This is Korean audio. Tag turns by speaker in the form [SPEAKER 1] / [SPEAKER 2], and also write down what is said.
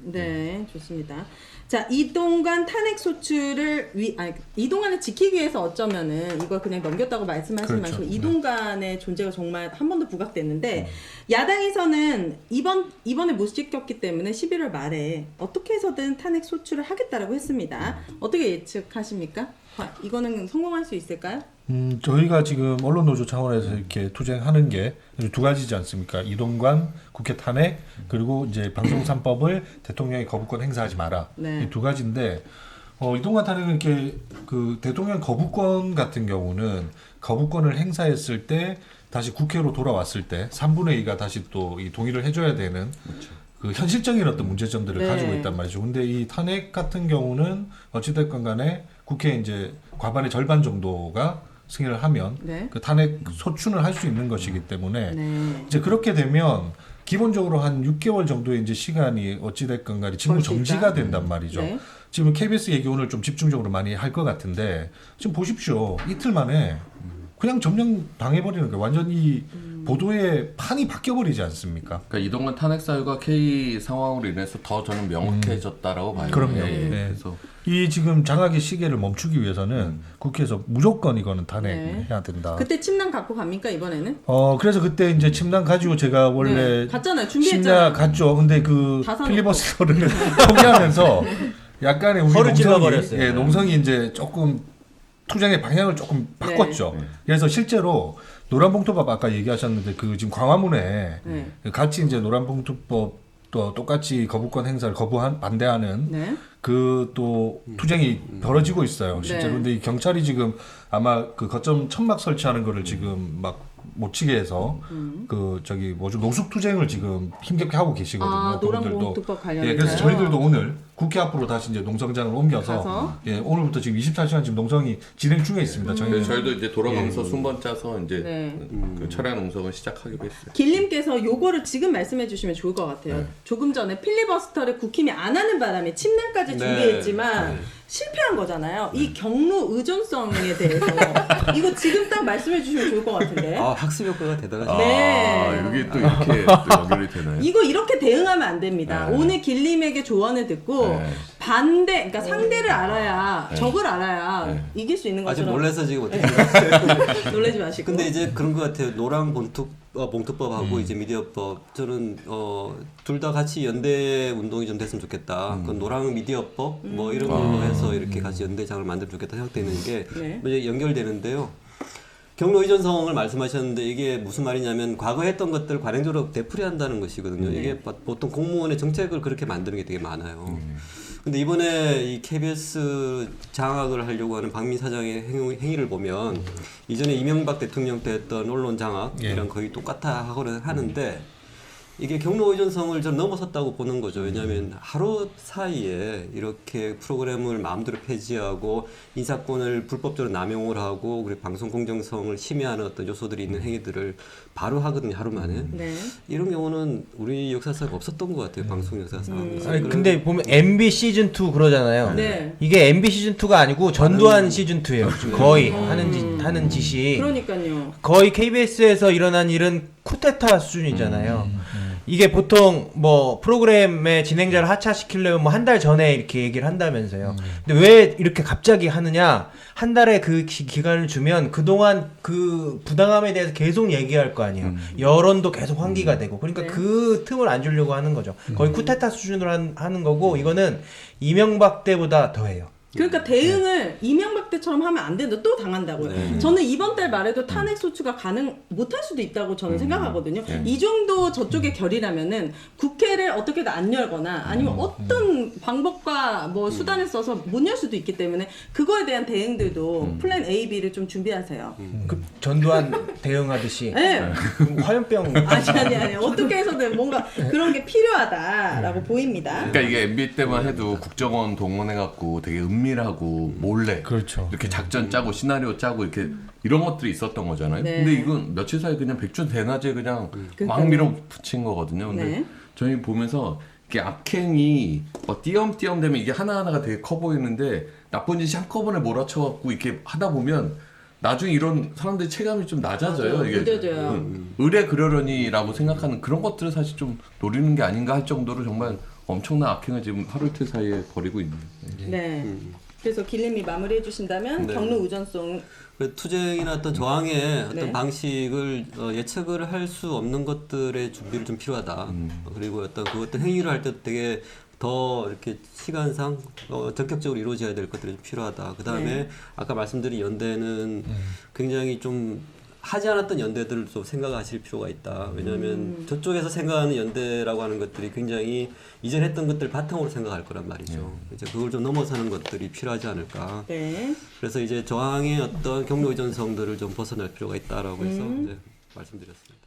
[SPEAKER 1] 네, 좋습니다. 자, 이동관 탄핵 소추를 이동관을 지키기 위해서 어쩌면은 이걸 그냥 넘겼다고 말씀하신
[SPEAKER 2] 그렇죠.
[SPEAKER 1] 만큼 이동관의 존재가 정말 한 번 더 부각됐는데 야당에서는 이번에 못 지켰기 때문에 11월 말에 어떻게 해서든 탄핵 소추를 하겠다라고 했습니다. 어떻게 예측하십니까? 이거는 성공할 수 있을까요?
[SPEAKER 2] 저희가 지금 언론노조 차원에서 이렇게 투쟁하는 게 두 가지지 않습니까? 이동관 국회 탄핵 그리고 이제 방송 3법을 대통령이 거부권 행사하지 마라.
[SPEAKER 1] 네.
[SPEAKER 2] 이 두 가지인데 이동관 탄핵은 이렇게 그 대통령 거부권 같은 경우는 거부권을 행사했을 때 다시 국회로 돌아왔을 때 3분의 2가 다시 또 이 동의를 해줘야 되는
[SPEAKER 3] 그렇죠.
[SPEAKER 2] 그 현실적인 어떤 문제점들을
[SPEAKER 1] 네.
[SPEAKER 2] 가지고 있단 말이죠. 근데 이 탄핵 같은 경우는 어찌됐건 간에 국회 이제 과반의 절반 정도가 승인을 하면
[SPEAKER 1] 네.
[SPEAKER 2] 그 탄핵 소추는 할 수 있는 것이기 때문에
[SPEAKER 1] 네.
[SPEAKER 2] 이제 그렇게 되면 기본적으로 한 6개월 정도의 이제 시간이 어찌됐건 간에 직무
[SPEAKER 1] 벌수
[SPEAKER 2] 정지가
[SPEAKER 1] 있다.
[SPEAKER 2] 된단 말이죠.
[SPEAKER 1] 네.
[SPEAKER 2] 지금 KBS 얘기 오늘 좀 집중적으로 많이 할 것 같은데 지금 보십시오. 이틀 만에 그냥 점령 당해버리는 거예요. 완전히 보도의 판이 바뀌어버리지 않습니까?
[SPEAKER 3] 그러니까 이동관 탄핵 사유가 K 상황으로 인해서 더 저는 명확해졌다라고 봐요.
[SPEAKER 2] 그럼요.
[SPEAKER 3] 예,
[SPEAKER 2] 네.
[SPEAKER 3] 그래서
[SPEAKER 2] 이 지금 장악의 시계를 멈추기 위해서는 국회에서 무조건 이거는 탄핵해야 된다.
[SPEAKER 1] 그때 침낭 갖고 갑니까 이번에는?
[SPEAKER 2] 그래서 그때 이제 침낭 가지고 제가 원래
[SPEAKER 1] 네. 갔잖아요. 준비했잖아요.
[SPEAKER 2] 심야 갔죠. 근데 그
[SPEAKER 1] 다 사놓고.
[SPEAKER 2] 필리버스터를 포기하면서 약간의 우리
[SPEAKER 4] 허를
[SPEAKER 2] 농성이,
[SPEAKER 4] 찔러버렸어요.
[SPEAKER 2] 예, 농성이 이제 조금 투쟁의 방향을 조금 바꿨죠.
[SPEAKER 3] 네.
[SPEAKER 2] 그래서 실제로 노란봉투법 아까 얘기하셨는데 그 지금 광화문에
[SPEAKER 1] 네.
[SPEAKER 2] 같이 이제 노란봉투법 또 똑같이 거부권 행사를 반대하는
[SPEAKER 1] 네.
[SPEAKER 2] 그 또 투쟁이 벌어지고 있어요. 실제로.
[SPEAKER 1] 네.
[SPEAKER 2] 근데 이 경찰이 지금 아마 그 거점 천막 설치하는 거를 지금 막 못 치게 해서 그 저기 뭐죠 노숙 투쟁을 지금 힘겹게 하고 계시거든요.
[SPEAKER 1] 노란봉투법 관련해서.
[SPEAKER 2] 예, 그래서 저희들도 오늘 국회 앞으로 다시 이제 농성장을 옮겨서
[SPEAKER 1] 가서?
[SPEAKER 2] 예, 오늘부터 지금 24시간 지금 농성이 진행 중에 있습니다. 저희는
[SPEAKER 3] 저희도 이제 돌아가면서 순번 짜서 이제
[SPEAKER 1] 네.
[SPEAKER 3] 그 철야 농성을 시작하기로 했어요.
[SPEAKER 1] 길님께서 요거를 지금 말씀해 주시면 좋을 것 같아요.
[SPEAKER 3] 네.
[SPEAKER 1] 조금 전에 필리버스터를 국힘이 안 하는 바람에 침낭까지
[SPEAKER 4] 네.
[SPEAKER 1] 준비했지만
[SPEAKER 4] 네.
[SPEAKER 1] 실패한 거잖아요. 이 경로 의존성에 대해서 이거 지금 딱 말씀해 주시면 좋을 것 같은데.
[SPEAKER 4] 아, 학습 효과가 대단하죠.
[SPEAKER 1] 네.
[SPEAKER 3] 여기 또 이렇게 또 연결이 되나요?
[SPEAKER 1] 이거 이렇게 대응하면 안 됩니다.
[SPEAKER 3] 네.
[SPEAKER 1] 오늘 길님에게 조언을 듣고
[SPEAKER 3] 네.
[SPEAKER 1] 반대, 그러니까 상대를 알아야 적을 알아야
[SPEAKER 3] 네.
[SPEAKER 1] 이길 수 있는
[SPEAKER 4] 아직
[SPEAKER 1] 것처럼.
[SPEAKER 4] 놀라서 지금 어떻게
[SPEAKER 1] 놀라지 마시고.
[SPEAKER 4] 근데 이제 그런 것 같아요. 노랑 봉투법하고 이제 미디어법 저는 둘 다 같이 연대 운동이 좀 됐으면 좋겠다. 그 노랑 미디어법 뭐 이런 걸로 해서 이렇게 같이 연대장을 만들면 좋겠다 생각되는 게
[SPEAKER 1] 네.
[SPEAKER 4] 이제 연결되는데요. 경로 이전 상황을 말씀하셨는데 이게 무슨 말이냐면 과거에 했던 것들 관행적으로 되풀이한다는 것이거든요. 이게 보통 공무원의 정책을 그렇게 만드는 게 되게 많아요. 근데 이번에 이 KBS 장악을 하려고 하는 박민 사장의 행위를 보면 이전에 이명박 대통령 때 했던 언론 장악이랑 거의 똑같아 하고는 하는데 이게 경로 의존성을 좀 넘어섰다고 보는 거죠. 왜냐하면 하루 사이에 이렇게 프로그램을 마음대로 폐지하고 인사권을 불법적으로 남용을 하고 그리고 방송 공정성을 침해하는 어떤 요소들이 있는 행위들을 바로 하거든요. 하루 만에.
[SPEAKER 1] 네.
[SPEAKER 4] 이런 경우는 우리 역사상 없었던 것 같아요. 방송 역사상.
[SPEAKER 5] 아니, 근데 보면 MB 시즌 2 그러잖아요.
[SPEAKER 1] 네.
[SPEAKER 5] 이게 MB 시즌 2가 아니고 전두환 시즌 2예요. 지금 거의 하는 짓이
[SPEAKER 1] 그러니까요.
[SPEAKER 5] 거의 KBS에서 일어난 일은 쿠데타 수준이잖아요. 이게 보통 뭐 프로그램의 진행자를 하차시키려면 뭐 한 달 전에 이렇게 얘기를 한다면서요. 근데 왜 이렇게 갑자기 하느냐? 한 달의 그 기간을 주면 그동안 그 부당함에 대해서 계속 얘기할 거 아니에요. 여론도 계속 환기가 되고. 그러니까
[SPEAKER 1] 네.
[SPEAKER 5] 그 틈을 안 주려고 하는 거죠. 거의 쿠데타 수준으로 하는 거고 이거는 이명박 때보다 더해요.
[SPEAKER 1] 그러니까 대응을 이명박 때처럼 하면 안 된다. 또 당한다고요.
[SPEAKER 4] 네.
[SPEAKER 1] 저는 이번 달 말에도 탄핵 소추가 못할 수도 있다고 저는 생각하거든요. 이 정도 저쪽의 결이라면은 국회를 어떻게든 안 열거나 아니면 어떤 방법과 뭐 수단을 써서 못 열 수도 있기 때문에 그거에 대한 대응들도 플랜 A, B를 좀 준비하세요.
[SPEAKER 5] 그 전두환 대응하듯이
[SPEAKER 1] 네.
[SPEAKER 5] 화염병
[SPEAKER 1] 아니. 어떻게 해서든 뭔가 그런 게 필요하다라고 보입니다.
[SPEAKER 3] 그러니까 이게 MB 때만 해도 국정원 동원해갖고 되게 은밀하고 몰래
[SPEAKER 2] 그렇죠.
[SPEAKER 3] 이렇게 작전 짜고 시나리오 짜고 이렇게 이런 것들이 있었던 거잖아요.
[SPEAKER 1] 네.
[SPEAKER 3] 근데 이건 며칠 사이 그냥 백준 대낮에 그냥
[SPEAKER 1] 그러니까요.
[SPEAKER 3] 막 밀어붙인 거거든요. 근데
[SPEAKER 1] 네.
[SPEAKER 3] 저희 보면서 이렇게 악행이 막 띄엄띄엄 되면 이게 하나하나가 되게 커 보이는데 나쁜 짓이 한꺼번에 몰아쳐갖고 이렇게 하다 보면 나중에 이런 사람들의 체감이 좀 낮아져요.
[SPEAKER 1] 맞아요. 무뎌져요.
[SPEAKER 3] 의뢰 그러려니라고 생각하는 그런 것들을 사실 좀 노리는 게 아닌가 할 정도로 정말 엄청난 악행을 지금 하루 이틀 사이에 벌이고 있는.
[SPEAKER 1] 네. 그래서 길님이 마무리해 주신다면
[SPEAKER 4] 네.
[SPEAKER 1] 경로 의존성
[SPEAKER 4] 투쟁이나 어떤 저항의 어떤
[SPEAKER 1] 네.
[SPEAKER 4] 방식을 예측을 할 수 없는 것들의 준비를 좀 필요하다. 그리고 어떤 그것들 행위를 할 때 되게 더 이렇게 시간상 전격적으로 이루어져야 될 것들이 좀 필요하다. 그 다음에
[SPEAKER 1] 네.
[SPEAKER 4] 아까 말씀드린 연대는 굉장히 좀 하지 않았던 연대들을 좀 생각하실 필요가 있다. 왜냐하면 저쪽에서 생각하는 연대라고 하는 것들이 굉장히 이전 했던 것들 바탕으로 생각할 거란 말이죠. 이제 그걸 좀 넘어서는 것들이 필요하지 않을까.
[SPEAKER 1] 네.
[SPEAKER 4] 그래서 이제 저항의 어떤 경로 의존성들을 좀 벗어날 필요가 있다라고 해서 이제 말씀드렸습니다.